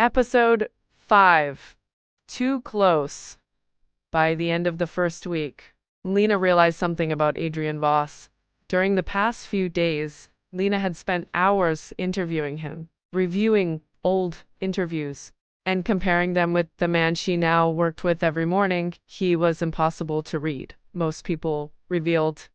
Episode 5. Too Close. By the end of the first week, Lena realized something about Adrian Voss. During the past few days, Lena had spent hours interviewing him, reviewing old interviews, and comparing them with the man she now worked with every morning. He was impossible to read. Most people revealed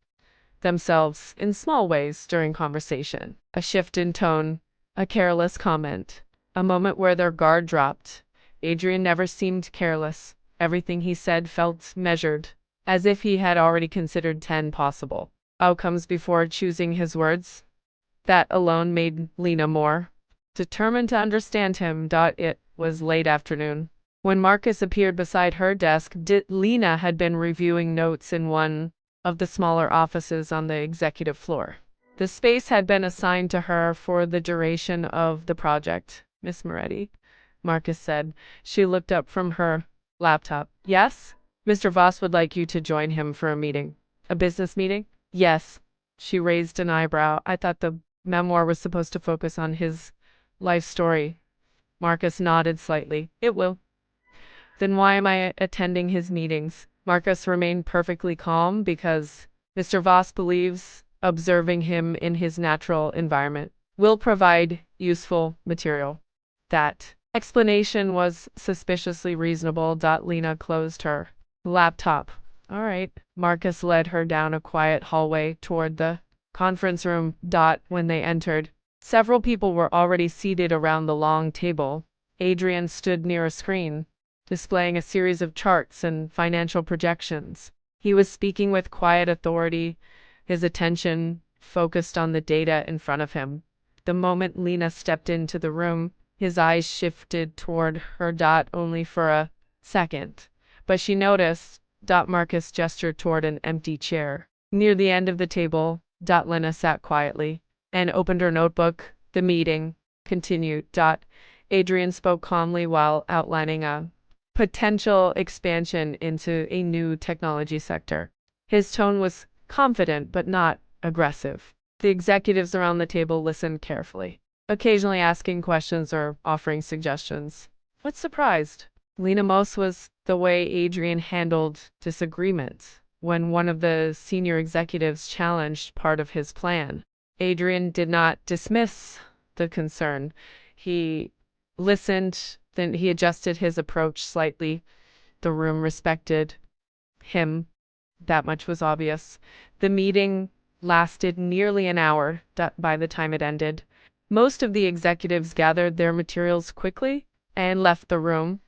themselves in small ways during conversation. A shift in tone, a careless comment, a moment where their guard dropped. Adrian never seemed careless. Everything he said felt measured, as if he had already considered 10 possible outcomes before choosing his words. That alone made Lena more determined to understand him. It was late afternoon when Marcus appeared beside her desk. Lena had been reviewing notes in one of the smaller offices on the executive floor. The space had been assigned to her for the duration of the project. Miss Moretti, Marcus said. She looked up from her laptop. Yes? Mr. Voss would like you to join him for a meeting. A business meeting? Yes. She raised an eyebrow. I thought the memoir was supposed to focus on his life story. Marcus nodded slightly. It will. Then why am I attending his meetings? Marcus remained perfectly calm because Mr. Voss believes observing him in his natural environment will provide useful material. That explanation was suspiciously reasonable. Lena closed her laptop. All right. Marcus led her down a quiet hallway toward the conference room. When they entered, several people were already seated around the long table. Adrian stood near a screen, displaying a series of charts and financial projections. He was speaking with quiet authority, his attention focused on the data in front of him. The moment Lena stepped into the room, his eyes shifted toward her. Only for a second, but she noticed. Marcus gestured toward an empty chair near the end of the table. Lena sat quietly and opened her notebook. The meeting continued. Adrian spoke calmly while outlining a potential expansion into a new technology sector. His tone was confident but not aggressive. The executives around the table listened carefully, occasionally asking questions or offering suggestions. What surprised Lena most was the way Adrian handled disagreement. When one of the senior executives challenged part of his plan, Adrian did not dismiss the concern. He listened, then he adjusted his approach slightly. The room respected him. That much was obvious. The meeting lasted nearly an hour. By the time it ended, most of the executives gathered their materials quickly and left the room.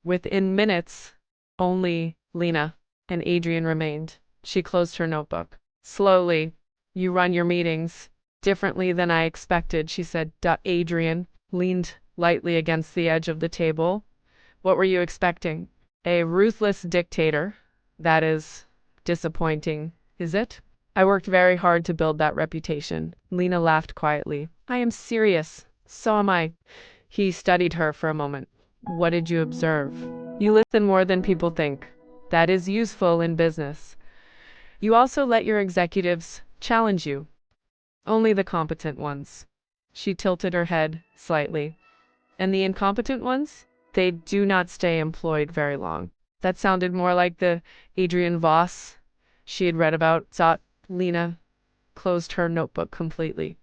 Within minutes, only Lena and Adrian remained. She closed her notebook. Slowly, you run your meetings differently than I expected, she said. Adrian leaned lightly against the edge of the table. What were you expecting? A ruthless dictator? That is disappointing, is it? I worked very hard to build that reputation. Lena laughed quietly. I am serious. So am I. He studied her for a moment. What did you observe? You listen more than people think. That is useful in business. You also let your executives challenge you. Only the competent ones. She tilted her head slightly. And the incompetent ones? They do not stay employed very long. That sounded more like the Adrian Voss she had read about. Lena closed her notebook completely.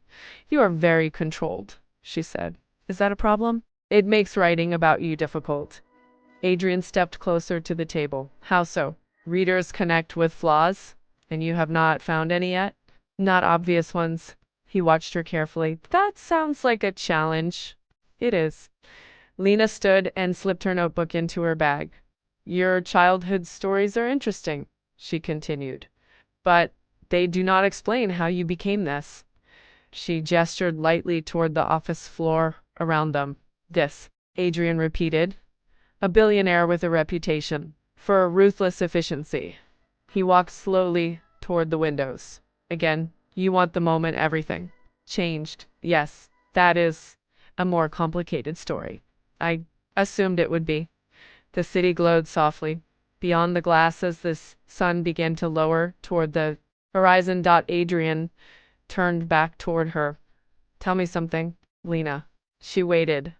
You are very controlled, she said. Is that a problem? It makes writing about you difficult. Adrian stepped closer to the table. How so? Readers connect with flaws, and you have not found any yet? Not obvious ones. He watched her carefully. That sounds like a challenge. It is. Lena stood and slipped her notebook into her bag. Your childhood stories are interesting, she continued, but they do not explain how you became this. She gestured lightly toward the office floor around them. This, Adrian repeated. A billionaire with a reputation for ruthless efficiency. He walked slowly toward the windows. Again, you want the moment everything changed. Yes, that is a more complicated story. I assumed it would be. The city glowed softly beyond the glass as the sun began to lower toward the horizon. Adrian turned back toward her. Tell me something, Lena. She waited.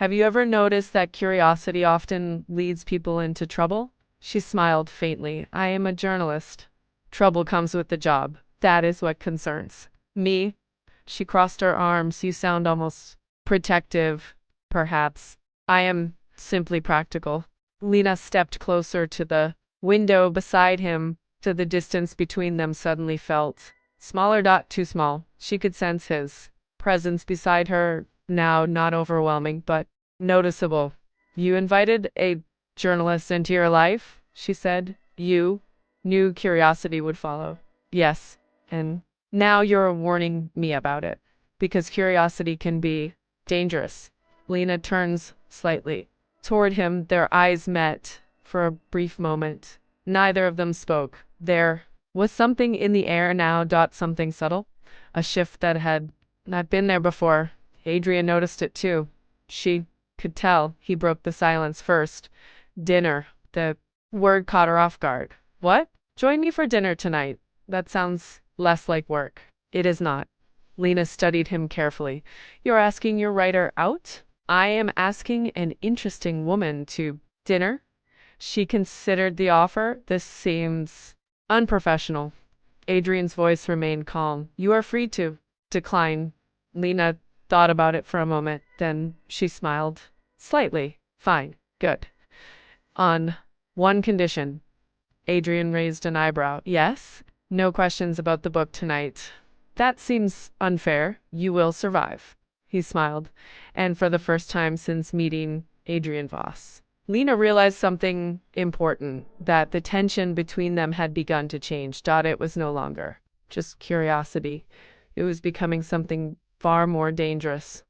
Have you ever noticed that curiosity often leads people into trouble? She smiled faintly. I am a journalist. Trouble comes with the job. That is what concerns me. She crossed her arms. You sound almost protective, perhaps. I am simply practical. Lena stepped closer to the window beside him. To the distance between them suddenly felt smaller. Too small. She could sense his presence beside her now, not overwhelming, but noticeable. You invited a journalist into your life, she said. You knew curiosity would follow. Yes, and now you're warning me about it. Because curiosity can be dangerous. Lena turns slightly toward him. Their eyes met for a brief moment. Neither of them spoke. There was something in the air now. Something subtle. A shift that had not been there before. Adrian noticed it too. She could tell. He broke the silence first. Dinner. The word caught her off guard. What? Join me for dinner tonight. That sounds less like work. It is not. Lena studied him carefully. You're asking your writer out? I am asking an interesting woman to dinner. She considered the offer. This seems unprofessional. Adrian's voice remained calm. You are free to decline. Lena thought about it for a moment. Then she smiled slightly. Fine. Good. On one condition. Adrian raised an eyebrow. Yes? No questions about the book tonight. That seems unfair. You will survive. He smiled. And for the first time since meeting Adrian Voss, Lena realized something important, that the tension between them had begun to change. It was no longer just curiosity. It was becoming something far more dangerous.